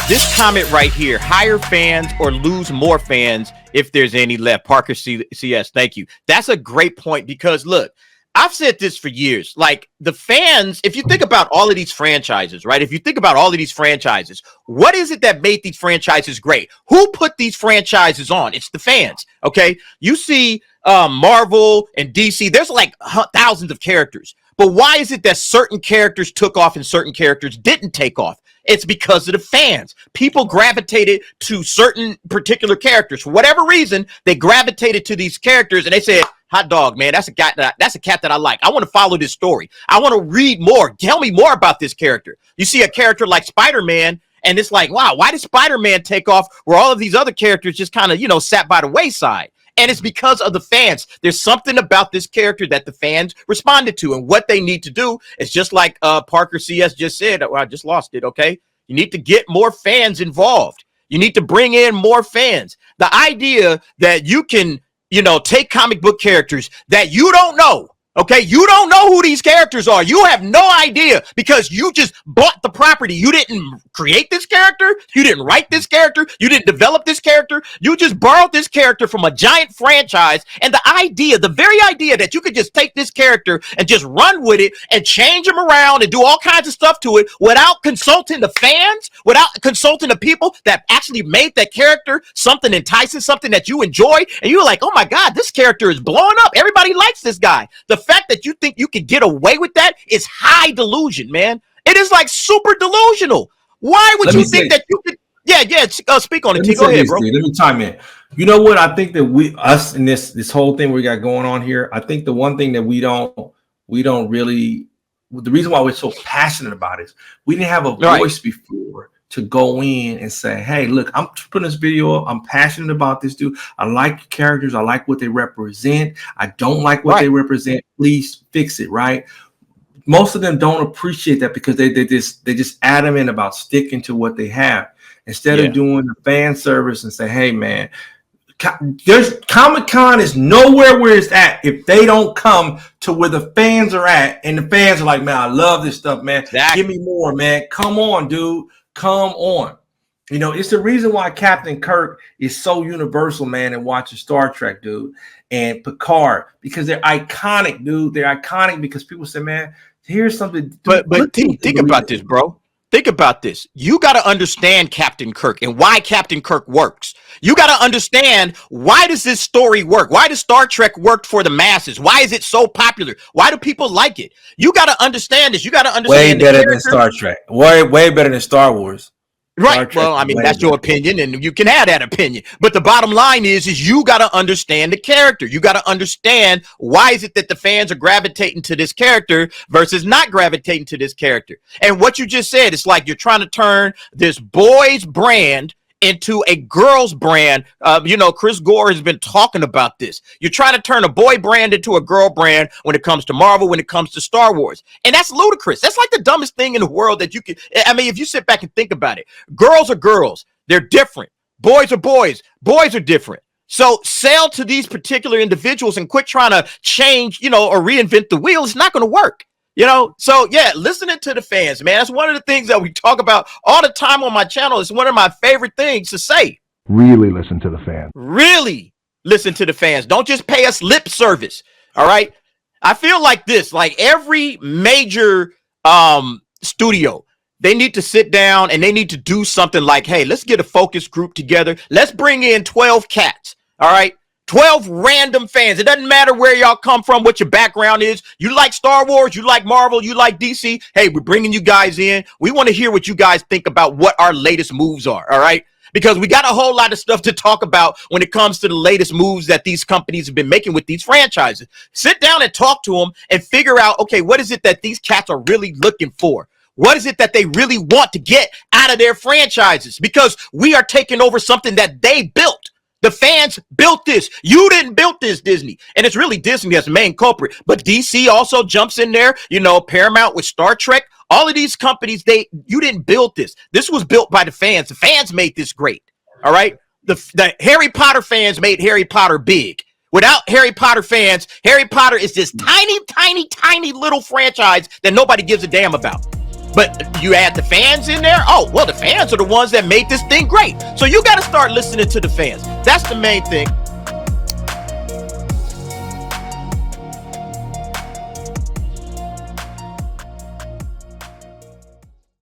This comment right here, hire fans or lose more fans if there's any left. Parker CS, thank you. That's a great point because look, I've said this for years. Like the fans, if you think about all of these franchises, right? If you think about all of these franchises, what is it that made these franchises great? Who put these franchises on? It's the fans. Okay. You see Marvel and DC, there's like thousands of characters. But why is it that certain characters took off and certain characters didn't take off? It's because of the fans. People gravitated to certain particular characters. For whatever reason, they gravitated to these characters and they said, hot dog, man, that's a cat that I like. I want to follow this story. I want to read more. Tell me more about this character. You see a character like Spider-Man, and it's like, wow, why did Spider-Man take off where all of these other characters just kind of, sat by the wayside? And it's because of the fans. There's something about this character that the fans responded to. And what they need to do is just like Parker CS just said, I just lost it, okay? You need to get more fans involved. You need to bring in more fans. The idea that you can, take comic book characters that you don't know, okay? You don't know who these characters are. You have no idea because you just bought the property. You didn't create this character. You didn't write this character. You didn't develop this character. You just borrowed this character from a giant franchise. And the very idea that you could just take this character and just run with it and change them around and do all kinds of stuff to it without consulting the fans, without consulting the people that actually made that character something enticing, something that you enjoy. And you're like, oh my God, this character is blowing up. Everybody likes this guy. The fact that you think you could get away with that is high delusion, man. It is like super delusional. Why would you think that you could? Yeah. Speak on it. T. Go ahead, bro. Let me chime in. You know what? I think that us in this whole thing we got going on here. I think the one thing that we don't really. The reason why we're so passionate about it is we didn't have a voice before to go in and say, hey, look, I'm putting this video up. I'm passionate about this dude. I like characters. I like what they represent. I don't like what they represent. Please fix it, right? Most of them don't appreciate that because they just adamant about sticking to what they have instead of doing the fan service and say, hey, man, there's Comic-Con is nowhere where it's at if they don't come to where the fans are at. And the fans are like, man, I love this stuff, man. Exactly. Give me more, man. Come on, dude. Come on. It's the reason why Captain Kirk is so universal, man, and watching Star Trek, dude, and Picard, because they're iconic, dude. They're iconic because people say, man, here's something. But think about this, bro. Think about this. You got to understand Captain Kirk and why Captain Kirk works. You got to understand, why does this story work? Why does Star Trek work for the masses? Why is it so popular? Why do people like it? You got to understand this. You got to understand way better than Star Trek. Way better than Star Wars. Right. Well, I mean, that's your opinion and you can have that opinion. But the bottom line is you got to understand the character. You got to understand why is it that the fans are gravitating to this character versus not gravitating to this character. And what you just said, it's like you're trying to turn this boy's brand into a girl's brand. Chris Gore has been talking about this. You're trying to turn a boy brand into a girl brand when it comes to Marvel, when it comes to Star Wars. And that's ludicrous. That's like the dumbest thing in the world that you can. I mean, if you sit back and think about it, girls are girls. They're different. Boys are boys. Boys are different. So sell to these particular individuals and quit trying to change, or reinvent the wheel. It's not going to work. So yeah, listening to the fans, man, that's one of the things that we talk about all the time on my channel. It's one of my favorite things to say. Really listen to the fans. Really listen to the fans. Don't just pay us lip service. All right. I feel like this, like every major studio, they need to sit down and they need to do something like, hey, let's get a focus group together. Let's bring in 12 cats. All right. 12 random fans. It doesn't matter where y'all come from, what your background is. You like Star Wars, you like Marvel, you like DC. Hey, we're bringing you guys in. We want to hear what you guys think about what our latest moves are. All right. Because we got a whole lot of stuff to talk about when it comes to the latest moves that these companies have been making with these franchises. Sit down and talk to them and figure out, okay, what is it that these cats are really looking for? What is it that they really want to get out of their franchises? Because we are taking over something that they built. The fans built this. You didn't build this, Disney. And it's really Disney that's the main culprit. But DC also jumps in there. Paramount with Star Trek. All of these companies, you didn't build this. This was built by the fans. The fans made this great. All right? The Harry Potter fans made Harry Potter big. Without Harry Potter fans, Harry Potter is this tiny, tiny, tiny little franchise that nobody gives a damn about. But you add the fans in there. Oh, well, the fans are the ones that made this thing great. So you got to start listening to the fans. That's the main thing.